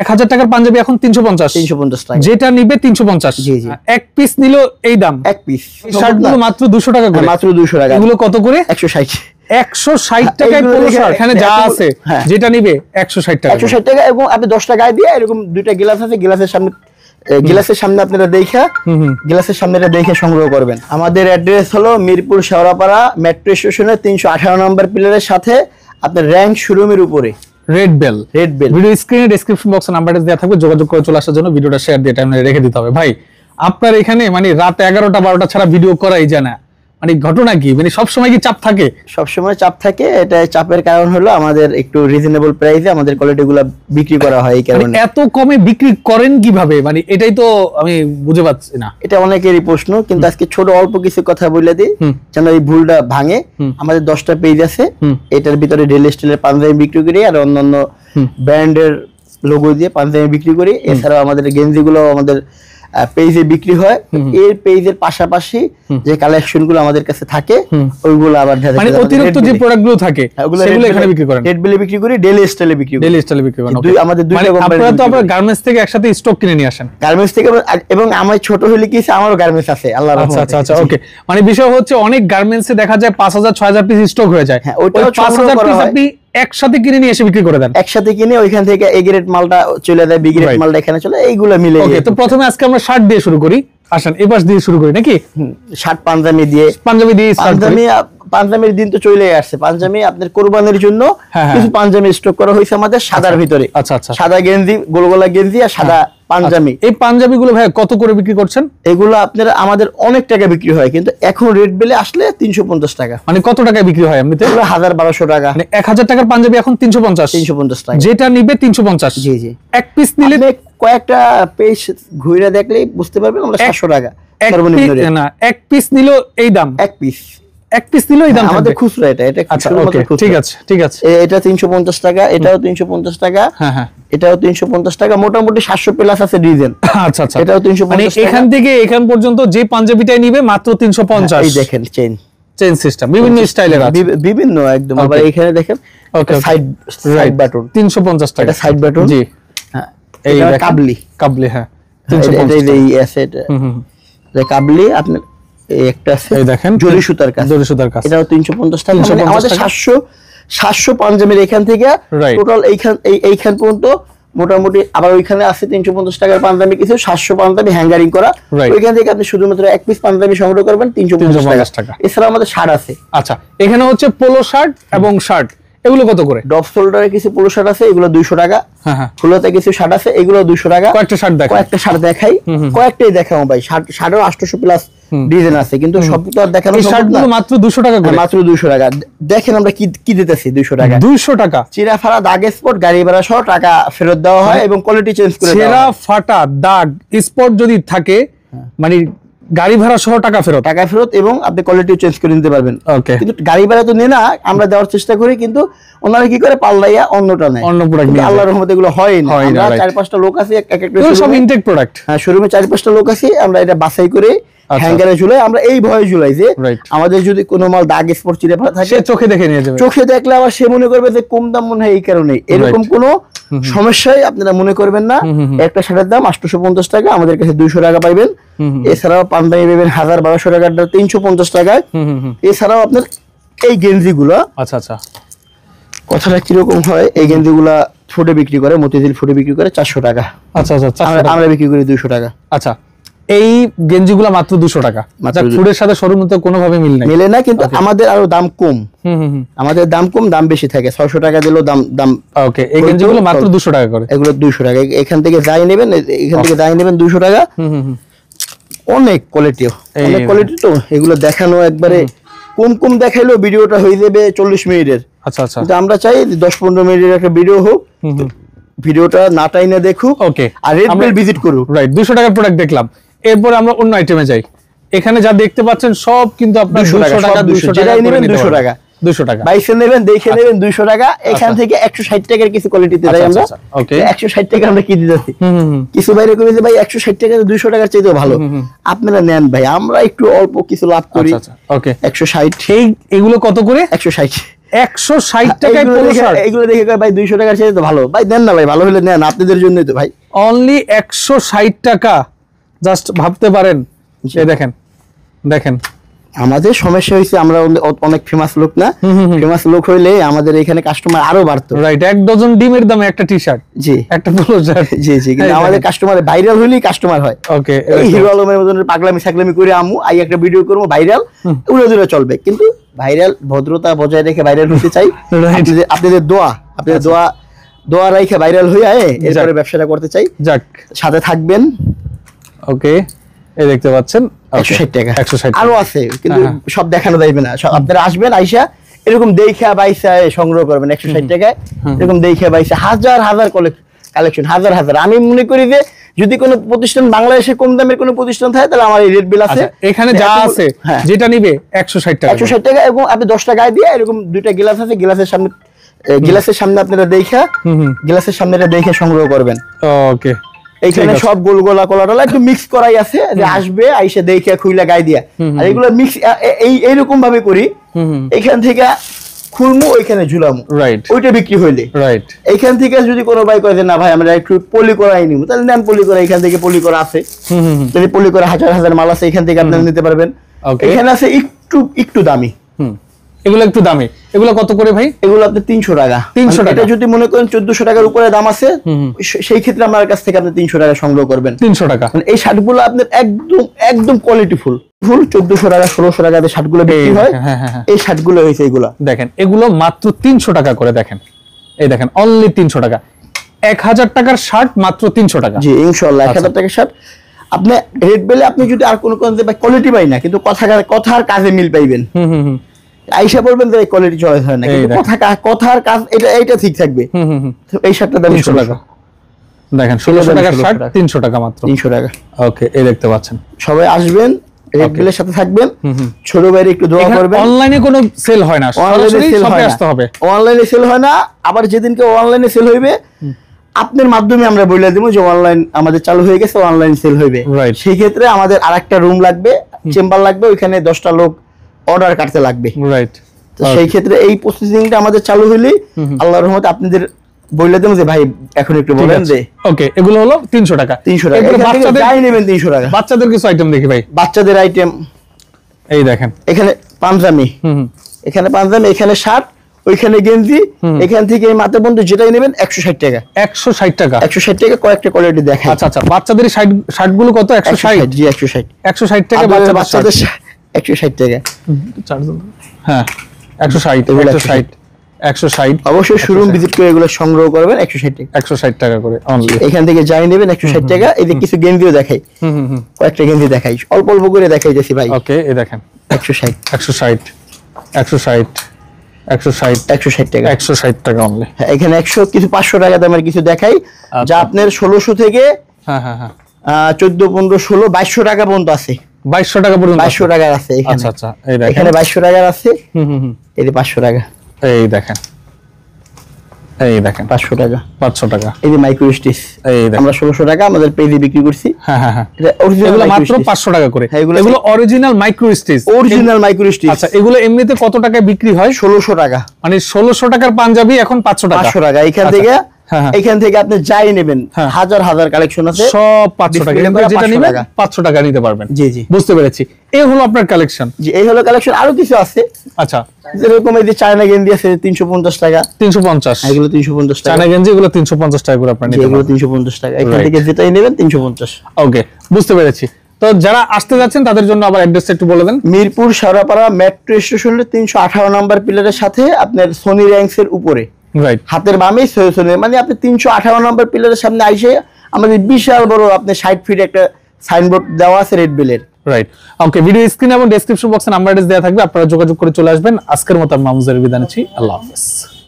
1000 টাকার পাঞ্জাবি এখন 350 টাকা, যেটা নিবে 350। জি জি, এক পিস নিলো এই দাম, এক পিস। শার্টগুলো মাত্র 200 টাকা করে, মাত্র 200 টাকা। এগুলো কত করে? 160 টাকায় পোলো শার্ট এখানে যা আছে, যেটা নিবে 160 টাকা, 160 টাকা। এবং আপনি 10 টাকা দিয়ে এরকম দুইটা গ্লাস আছে, গ্লাসের সামনে আপনারা দেখা, গ্লাসের সামনে এটা দেখে সংগ্রহ করবেন। আমাদের অ্যাড্রেস হলো মিরপুর শেওড়াপাড়া মেট্রো স্টেশনের 318 নম্বর পিলারের সাথে, আপনার র্যাঙ্ক শোরুমের উপরে রেড বেল। ভিডিও স্ক্রিনে ডেসক্রিপশন বক্সে নাম্বারটা দেওয়া থাকবে, যোগাযোগ করে চলে আসার জন্য ভিডিওটা শেয়ার দিয়ে টাইমে রেখে দিতে হবে। ভাই আপনার এখানে মানে রাত 11টা 12টা ছাড়া ভিডিও করাই যায় না, মানে ঘটনা কি? মানে সব সময় কি চাপ থাকে? সব সময় চাপ থাকে। এটা চাপের কারণ হলো আমাদের একটু রিজনেবল প্রাইসে আমাদের কোয়ালিটিগুলো বিক্রি করা হয়, এই কারণে। এত কমে বিক্রি করেন কিভাবে? মানে এটাই তো আমি বুঝে পাচ্ছি না। এটা অনেকেরই প্রশ্ন, কিন্তু আজকে ছোট অল্প কিছু কথা বলে দিই যেন এই ভুলটা ভাঙে। আমাদের 10টা পেজ আছে, এটার ভিতরে ডেইলি স্টাইলের পাঞ্জাবি বিক্রি করি আর অন্যান্য ব্র্যান্ডের লোগো দিয়ে পাঞ্জাবি বিক্রি করি। এছাড়াও আমাদের গেঞ্জিগুলো আমাদের পেজে বিক্রি হয়। এর পেজের পাশাপাশি যে কালেকশনগুলো আমাদের কাছে থাকে ওইগুলো আবার মানে অতিরিক্ত যে প্রোডাক্টগুলো থাকে সেগুলো এখানে বিক্রি করেন। রেড বেলে বিক্রি করি, ডেইলি স্টাইলে বিক্রি করি। ডেইলি স্টাইলে বিক্রি করেন। আমাদের দুইটা কোম্পানি। আপনারা তো আপনারা গার্মেন্টস থেকে একসাথে স্টক কিনে নিয়ে আসেন। গার্মেন্টস থেকে, এবং আমার ছোট হলে কি আমারও গার্মেন্টস আছে, আল্লাহর রহমতে। আচ্ছা আচ্ছা, ওকে। মানে বিষয় হচ্ছে অনেক গার্মেন্টসে দেখা যায় 5000 6000 পিস স্টক হয়ে যায়। ওই 5000 পিস আপনি একসাথে কিনে নিয়ে এসে বিক্রি করে দেন। একসাথে কিনে ওইখান থেকে এ গ্রেড মালটা চলে যায়, বি গ্রেড মালটা এখানে চলে, এইগুলা মিলে। ওকে, তো প্রথমে আজকে আমরা শার্ট দিয়ে শুরু করি। আসেন এবাস দিয়ে শুরু করি নাকি? শার্ট পাঞ্জাবি দিয়ে পাঞ্জাবির দিন তো চলে আসছে। পাঞ্জাবি আপনার কোরবানির জন্য কিছু পাঞ্জাবি স্টক করা হয়েছে আমাদের সাদার ভিতরে। আচ্ছা আচ্ছা, সাদা গেঞ্জি, গোলগোলা গেঞ্জি আর সাদা পাঞ্জাবি। এই পাঞ্জাবিগুলো ভাই কত করে বিক্রি করছেন? এগুলো আপনারা আমাদের অনেক টাকা বিক্রি হয়, কিন্তু এখন রেড বেলে আসলে 350 টাকা। মানে কত টাকায় বিক্রি হয় এমনিতে? 1000-1200 টাকা। মানে 1000 টাকার পাঞ্জাবি এখন 350 টাকা, যেটা নিবে 350। জি জি, এক পিস নিলে কয়েকটা পেজ ঘুরে দেখলেই বুঝতে পারবেন আমরা 700 টাকা না। এক পিস নিল এই দাম, এক পিস নিল এই দাম আমাদের খুচরা। এটা ঠিক আছে ঠিক আছে। এটা 350 টাকা, এটাও 350 টাকা, হ্যাঁ এটাও 350 টাকা। মোটামুটি 700 প্লাস আছে ডিজাইন। আচ্ছা আচ্ছা, এটাও 350 টাকা। এখান থেকে এখান পর্যন্ত যে পাঞ্জাবিটাই নিবে মাত্র 350। এই দেখেন চেইন সিস্টেম বিভিন্ন স্টাইলের আছে, বিভিন্ন একদম। আবার এখানে দেখেন সাইড বাটন 350 টাকা, এটা সাইড বাটন। জি হ্যাঁ, এই কাবলি হ্যাঁ 350 এই আছে। এটা কাবলি আপনার একটা আছে, এই দেখেন জরি সুতার কাজ, এটাও 350 টাকা। মানে আমাদের 700 পাঞ্জাবির এখান থেকে টোটাল এইখান পর্যন্ত মোটামুটি। আবার ওইখানে আছে 350 টাকার পাঞ্জাবি কিছু, 700 পাঞ্জাবি হ্যাঙ্গারিং করা। ওইখান থেকে আপনি শুধুমাত্র এক পিস পাঞ্জাবি সংগ্রহ করবেন 350 টাকা। এছাড়া আমাদের শার্ট আছে। আচ্ছা, এখানে হচ্ছে পোলো শার্ট এবং শার্ট, এগুলো কত করে? ডপ শোল্ডারে কিছু পোলো শার্ট আছে, এগুলো 200 টাকা। হ্যাঁ, ফুলতে কিছু শার্ট আছে, এগুলো 200 টাকা। কয়েকটা শার্ট দেখাই, কয়েকটাই দেখাও ভাই। শার্টের 800 প্লাস ডিজাইন আছে, কিন্তু সব তো আর দেখানো সম্ভব না। শার্টগুলো মাত্র 200 টাকা করে, মাত্র 200 টাকা। দেখেন আমরা কি দিতেছি 200 টাকা। 200 টাকা চিরা ফাড়া দাগ স্পট গাড়ি ভাড়া সহ টাকা ফেরত দেওয়া হয়, এবং কোয়ালিটি চেঞ্জ করে দেওয়া হয়। চিরা ফাটা দাগ স্পট যদি থাকে মানে গাড়ি ভাড়া সহ টাকা ফেরত, এবং আপনি কোয়ালিটি চেঞ্জ করে নিতে পারবেন। কিন্তু গাড়ি ভাড়া তো নেই না, আমরা দেওয়ার চেষ্টা করি, কিন্তু ওনারা কি করে পাল্লাইয়া অন্যটা নেয়, অন্য প্রোডাক্ট। আল্লাহর রহমতে এগুলো হয় না। আমরা 4-5টা লোক আছে, এক একটা সব ইনটেক প্রোডাক্ট। হ্যাঁ, শোরুমে 4-5টা লোক আছে, আমরা এটা বাছাই করে হ্যাঙ্গারে ঝুলাই। আমরা এই ভয়ে ঝুলাই যে আমাদের যদি কোনো মাল দাগ স্পট চিরে ফাটা থাকে, চোখে দেখে নিয়ে যাবে। চোখে দেখলে আবার সে মনে করবে যে কম দাম মনে হয়, এই কারণে। এরকম কোনো সমস্যাই আপনারা মনে করবেন না। একটা শার্টের দাম 850 টাকা, আমাদের কাছে 200 টাকা পাইবেন। এছাড়াও পাঞ্জাবি পাবেন 1000-1200 টাকাটা 350 টাকায়। এছাড়াও আপনার এই গেঞ্জিগুলো, আচ্ছা আচ্ছা, কথাটা কিরকম হয়, এই গেঞ্জিগুলা ফুটে বিক্রি করে, মতিঝিল ফুটে বিক্রি করে 400 টাকা। আচ্ছা আচ্ছা, আমরা বিক্রি করি 200 টাকা। আচ্ছা, এই গেঞ্জিগুলো মাত্র 200 টাকা। ফুডের সাথে শোরুমে তো কোনোভাবে মিলে না, কিন্তু আমাদের আরো দাম কম। আমাদের দাম কম, দাম বেশি থাকে। 600 টাকা দিলেও দাম। ওকে, এই গেঞ্জিগুলো মাত্র 200 টাকা করে। এগুলো 200 টাকা। এখান থেকে যাই নেবেন 200 টাকা। অনেক কোয়ালিটি, অনেক কোয়ালিটি। তো এগুলো দেখানো একবারে কম দেখাইলেও ভিডিওটা হয়ে যাবে 40 মিনিটের। আচ্ছা আচ্ছা, কিন্তু আমরা চাই 10-15 মিনিটের একটা ভিডিও হোক, ভিডিওটা না টাইনে দেখুক। ওকে, আর রেড বেল ভিজিট করুক। রাইট, 200 টাকার প্রোডাক্ট দেখলাম। এরপর আমরা অন্য আইটেমে যাই। এখানে যা দেখতে পাচ্ছেন সব কিন্তু আপনার 200 টাকা, 200 টাকা নেবেন, 200 টাকা 200 টাকা বাইসে নেবেন, দেখে নেবেন 200 টাকা। এখান থেকে 160 টাকার কিছু কোয়ালিটিতে যাই আমরা। ওকে, 160 টাকা আমরা কি দিতেছি, কিছু বাইরে কই যে ভাই 160 টাকা 200 টাকার চাইতেও ভালো, আপনারা নেন ভাই, আমরা একটু অল্প কিছু লাভ করি। ওকে, 160। এই এগুলো কত করে? 160। 160 টাকায় পোলো শার্ট, এগুলো দেখে ভাই 200 টাকার চেয়ে তো ভালো ভাই, দেন না ভাই, ভালো হলে নেন, আপনাদের জন্যই তো ভাই। অনলি 160 টাকা, জাস্ট ভাবতে পারেন। এই দেখেন, দেখেন আমাদের সমস্যা হয়েছে আমরা অনেক ফেমাস লোক না, ফেমাস লোক হইলে আমাদের এখানে কাস্টমার আরো বাড়তো। রাইট, 1 ডজন ডিমের দামে একটা টি শার্ট, জি একটা পোলো শার্ট, জি জি, কিন্তু আমাদের কাস্টমার ভাইরাল হইলেই কাস্টমার হয়। ওকে, এই হিরো আলমের মতন পাগলামি সাগলামি করে আমু আই একটা ভিডিও করবো ভাইরাল, উড়ে দূরে চলবে, কিন্তু ভাইরাল ভদ্রতা বজায় রেখে ভাইরাল হতে চাই। আপনাদের দোয়া, আপনাদের দোয়া রাইখে ভাইরাল হইয়া এরপরে ব্যবসাটা করতে চাই। যাক, সাথে থাকবেন। ওকে, এই দেখতে পাচ্ছেন 160 টাকা, 160 আরো আছে কিন্তু সব দেখানো যাইবে না। আপনারা আসবেন, আইসা এরকম দেখা বাইসা সংগ্রহ করবেন 160 টাকায়, এরকম দেখা বাইসা হাজার হাজার কালেকশন, হাজার হাজার। আমি মনে করি যে যদি কোনো প্রতিষ্ঠান বাংলাদেশে কম দামের কোনো প্রতিষ্ঠান থাকে তাহলে আমার এই রেড বিল আছে, এখানে যা আছে যেটা নিবে 160 টাকা, 160 টাকা। এবং আপনি 10 টাকায় দিয়ে এরকম দুইটা গ্লাস আছে, গ্লাসের সামনে আপনারা দেখা, গ্লাসের সামনে দেখে সংগ্রহ করবেন। ওকে, এইখানে সব গোল গোলা কলাটা একটু মিক্স করাই আছে, যে আসবে আইসা দেখে খুইলা গায়ে দিয়া, আর এগুলো মিক্স এইরকম ভাবে করি, এইখান থেকে খুলমু ওইখানে ঝুলামু, রাইট, ওইটা বিক্রি হইলে, রাইট। এইখান থেকে যদি কোনো ভাই কয় যে না ভাই আমরা একটু পলি করাই নিব, তাহলে নেন পলি করা, এখান থেকে পলি করা আছে, যদি পলি করা হাজার হাজার মাল আছে, এখান থেকে আপনারা নিতে পারবেন। এখানে আছে একটু দামি, এগুলো একটু দামি। এগুলো কত করে ভাই? এগুলো আপনি 300 টাকা। 300 টাকা, এটা যদি মনে করেন 1400 টাকার উপরে দাম আছে, সেই ক্ষেত্রে আমার কাছ থেকে আপনি 300 টাকা সংগ্রহ করবেন। 300 টাকা, মানে এই শার্টগুলো আপনার একদম কোয়ালিটি ফুল 1400 টাকা 1600 টাকাতে শার্টগুলো বিক্রি হয়। এই শার্টগুলো হইছে এগুলো, দেখেন এগুলো মাত্র 300 টাকা করে। দেখেন, এই দেখেন অনলি 300 টাকা, 1000 টাকার শার্ট মাত্র 300 টাকা। জি ইনশাআল্লাহ 1000 টাকার শার্ট। আপনি রেড বেলে আপনি যদি আর কোনো কোয়ালিটি পাই না, কিন্তু কথার কাজে মিল পাইবেন। আইসা বলবেন যে কোয়ালিটি চয়েস হয় না, কিন্তু কথার কাজ এটা ঠিক থাকবে। এই শার্টটা দাম 300 টাকা। দেখেন 1600 টাকার শার্ট 300 টাকা মাত্র, 300 টাকা। ওকে, এই দেখতে পাচ্ছেন। সবাই আসবেন, রেড বেলের সাথে থাকবেন, ছোট ভাইরে একটু দোয়া করবেন। অনলাইনে কোনো সেল হয় না, সরাসরি শপে আসতে হবে। অনলাইনে সেল হয় না, আবার যেদিনকে অনলাইনে সেল হইবে আপনার মাধ্যমে আমরা বলে দেবো যে অনলাইন আমাদের চালু হয়ে গেছে, অনলাইন সেল হইবে। সেই ক্ষেত্রে আমাদের আরেকটা রুম লাগবে, চেম্বার লাগবে, ওইখানে 10টা লোক অর্ডার কাটতে লাগবে, রাইট। তো সেই ক্ষেত্রে এই প্রসেসিংটা আমাদের চালু হইলে আল্লাহর রহমতে আপনাদের বলে দেবো যে ভাই এখন একটু বলেন যে। ওকে, এগুলো হলো 300 টাকা। 300 টাকা, বাচ্চাদের যাই নেবেন 300 টাকা। বাচ্চাদের কিছু আইটেম দেখি ভাই, বাচ্চাদের আইটেম এই দেখেন, এখানে পাঞ্জাবি, এখানে পাঞ্জাবি, এখানে শার্ট, ওইখানে গেঞ্জি, এখান থেকে এই মাথা বন্ধু যেটাই নেবেন 160 টাকা। 160 টাকা, 160 টাকা। কয়েকটা কোয়ালিটি দেখাই। আচ্ছা আচ্ছা, বাচ্চাদের শার্ট গুলো কত? 160। জি 160, 160 টাকা বাচ্চাদের 160 টাকা। হ্যাঁ 160, 160। অবশ্যই শোরুম ভিজিট করে এগুলো সংগ্রহ করবেন 160 টাকা, 160 টাকা করে অনলি। এখান থেকে যাই নেবেন 160 টাকা। এই যে কিছু গেঞ্জিও দেখাই, কয়েকটা গেঞ্জি দেখাই, অল্প অল্প করে দেখাইতেছি ভাই। ওকে, এই দেখেন 160, 160, 160, 160, 160 টাকা, 160 টাকা অনলি। এখানে 100 কিছু 500 টাকা দামের কিছু দেখাই, যা আপনার 1600 থেকে 14, 15, 16, 2200 টাকা পর্যন্ত আছে। 2200 টাকা পর্যন্ত, 2200 টাকা আছে এখানে। আচ্ছা আচ্ছা, এই দেখেন এখানে 2200 টাকা আছে। এই যে 500 টাকা, এই দেখেন, এই দেখেন 500 টাকা, 500 টাকা। এই যে মাইক্রো স্টিচ, এই দেখেন আমরা 1600 টাকা আমাদের পেজে বিক্রি করছি। এটা অরিজিনাল মাত্র 500 টাকা করে। এগুলো original micro stitch, original micro stitch. আচ্ছা, এগুলো এমনিতে কত টাকায় বিক্রি হয়? 1600 টাকা। মানে 1600 টাকার পাঞ্জাবি এখন 500 টাকা। 500 টাকা। এখান থেকে আপনি যাই নেবেন, হাজার হাজার কালেকশন আছে, সব 500 টাকা। যেটা নেবেন 500 টাকা নিতে পারবেন। জি জি, বুঝতে পেরেছি। এই হলো আপনার কালেকশন। জি, এই হলো কালেকশন। আরো কিছু আছে। আচ্ছা, যেরকম এই যে চায়না গেঞ্জি আছে 350 টাকা, 350। এগুলো 350 টাকা। চায়না গেঞ্জি এগুলো 350 টাকা করে আপনি নিতে পারবেন। এগুলো 350 টাকা। এখান থেকে যেটাই নেবেন 350। ওকে, বুঝতে পেরেছি। তো যারা আসতে যাচ্ছেন তাদের জন্য আবার অ্যাড্রেসটা একটু বলে দেন। মিরপুর শেওড়াপাড়া মেট্রো স্টেশনের 318 নম্বর পিলারের সাথে আপনার সোনি র্যাঙ্কস এর উপরে, রাইট, হাতের বামে সোনি, মানে আপনি 318 নম্বর পিলারের সামনে আইসে আমাদের বিশাল বড় আপনি 60 ফিট একটা সাইনবোর্ড দেওয়া আছে রেড বেলের, রাইট। ওকে, ভিডিও স্ক্রিন এবং ডেসক্রিপশন বক্সে নাম্বার অ্যাড্রেস দেওয়া থাকবে, আপনারা যোগাযোগ করে চলে আসবেন। আজকের মতো মামুজের বিদায় নিচ্ছি। আল্লাহ হাফেজ।